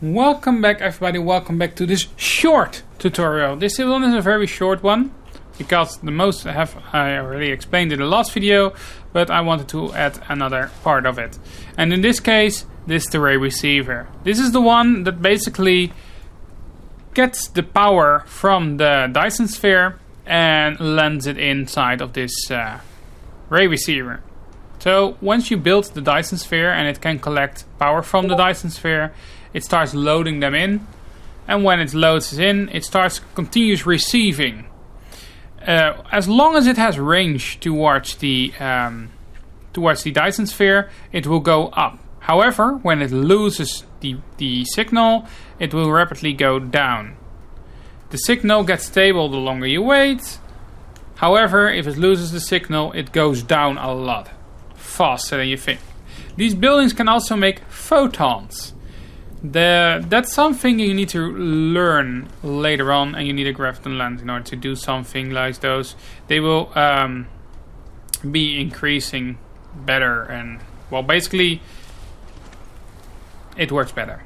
Welcome back everybody, welcome back to this short tutorial. This one is a very short one because the most I already explained in the last video, but I wanted to add another part of it. And in this case, this is the ray receiver. This is the one that basically gets the power from the Dyson Sphere and lends it inside of this ray receiver. So once you build the Dyson Sphere and it can collect power from the Dyson Sphere, it starts loading them in, and when it loads in, it starts continuous receiving. As long as it has range towards the Dyson Sphere, it will go up. However, when it loses the signal, it will rapidly go down. The signal gets stable the longer you wait. However, if it loses the signal, it goes down a lot faster than you think. These buildings can also make photons. That's something you need to learn later on, and you need a graviton lens in order to do something like those. They will be increasing better, and well, basically it works better.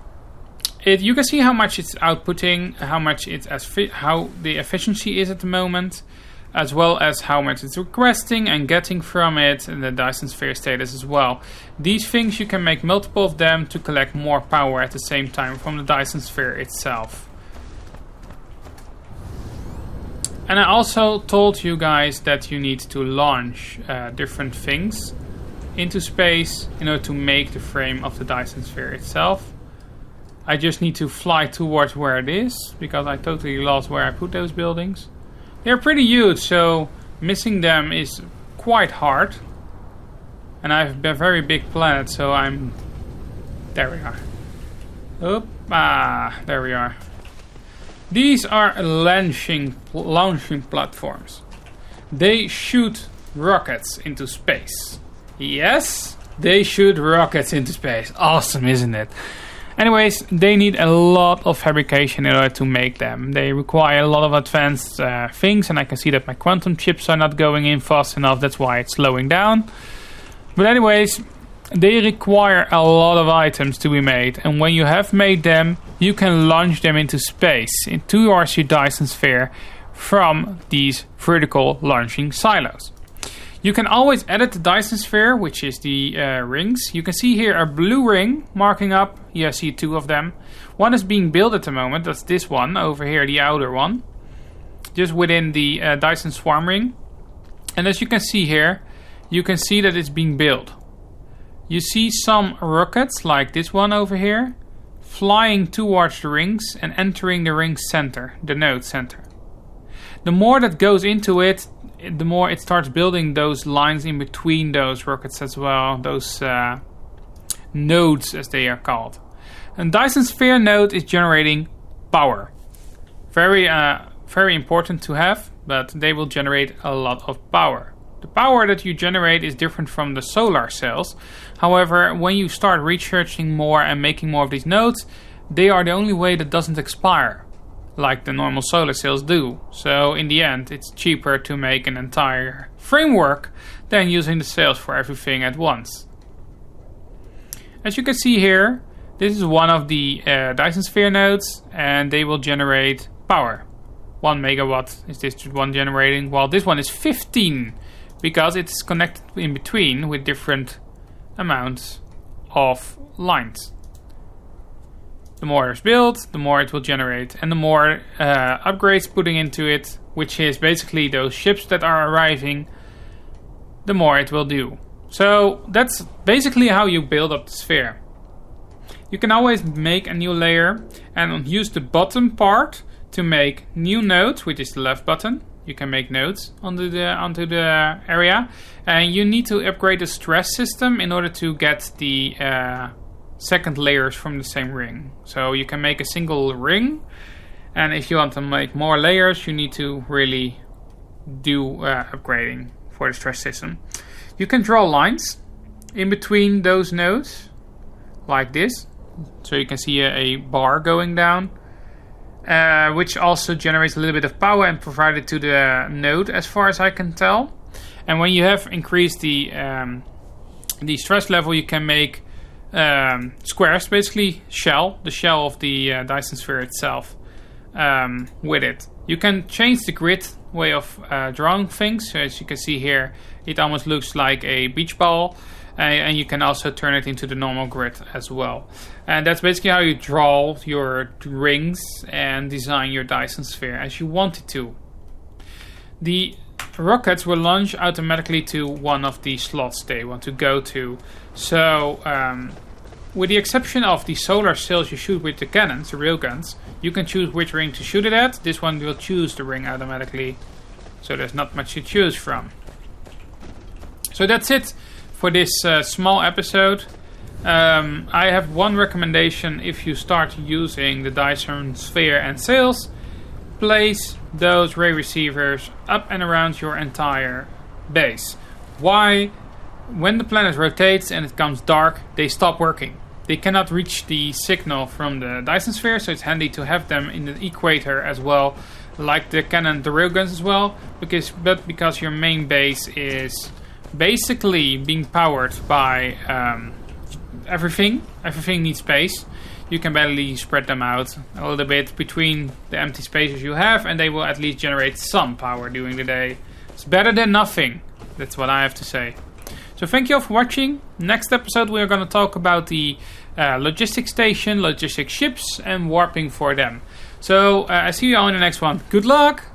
You can see how much it's outputting, how the efficiency is at the moment, as well as how much it's requesting and getting from it, and the Dyson Sphere status as well. These things, you can make multiple of them to collect more power at the same time from the Dyson Sphere itself. And I also told you guys that you need to launch different things into space in order to make the frame of the Dyson Sphere itself. I just need to fly towards where it is, because I totally lost where I put those buildings. They're pretty huge, so missing them is quite hard. And I have a very big planet, so there we are. There we are. These are launching platforms. They shoot rockets into space. Yes, they shoot rockets into space. Awesome, isn't it? Anyways, they need a lot of fabrication in order to make them. They require a lot of advanced things, and I can see that my quantum chips are not going in fast enough. That's why it's slowing down. But anyways, they require a lot of items to be made, and when you have made them, you can launch them into space, towards your Dyson Sphere from these vertical launching silos. You can always edit the Dyson Sphere, which is the rings. You can see here a blue ring marking up. You see two of them. One is being built at the moment. That's this one over here, the outer one. Just within the Dyson Swarm ring. And as you can see here, you can see that it's being built. You see some rockets, like this one over here, flying towards the rings and entering the ring center, the node center. The more that goes into it, the more it starts building those lines in between those rockets as well, those nodes as they are called. And Dyson Sphere node is generating power. Very important to have, but they will generate a lot of power. The power that you generate is different from the solar cells. However, when you start researching more and making more of these nodes, they are the only way that doesn't expire, like the normal solar cells do. So in the end, it's cheaper to make an entire framework than using the cells for everything at once. As you can see here, this is one of the Dyson Sphere nodes, and they will generate power. 1 megawatt is this one generating, while this one is 15, because it's connected in between with different amounts of lines. The more it's built, the more it will generate, and the more upgrades putting into it, which is basically those ships that are arriving, the more it will do. So that's basically how you build up the sphere. You can always make a new layer and use the bottom part to make new nodes, which is the left button. You can make nodes onto the area, and you need to upgrade the stress system in order to get the second layers from the same ring. So you can make a single ring, and if you want to make more layers, you need to really do upgrading for the stress system. You can draw lines in between those nodes like this, so you can see a bar going down, which also generates a little bit of power and provide it to the node, as far as I can tell. And when you have increased the stress level, you can make squares, basically the shell of the Dyson Sphere itself with it. You can change the grid way of drawing things. So as you can see here, it almost looks like a beach ball. And you can also turn it into the normal grid as well. And that's basically how you draw your rings and design your Dyson Sphere as you want it to. The rockets will launch automatically to one of the slots they want to go to. So, with the exception of the solar sails you shoot with the cannons, the railguns, you can choose which ring to shoot it at. This one will choose the ring automatically. So there's not much to choose from. So that's it for this small episode. I have one recommendation. If you start using the Dyson Sphere and sails, place those ray receivers up and around your entire base. Why? When the planet rotates and it becomes dark, they stop working. They cannot reach the signal from the Dyson Sphere, so it's handy to have them in the equator as well, like the cannon, the railguns as well, because your main base is basically being powered by everything. Everything needs space. You can barely spread them out a little bit between the empty spaces you have, and they will at least generate some power during the day. It's better than nothing. That's what I have to say. So thank you all for watching. Next episode we are going to talk about the logistics station, logistic ships, and warping for them. So I see you all in the next one. Good luck!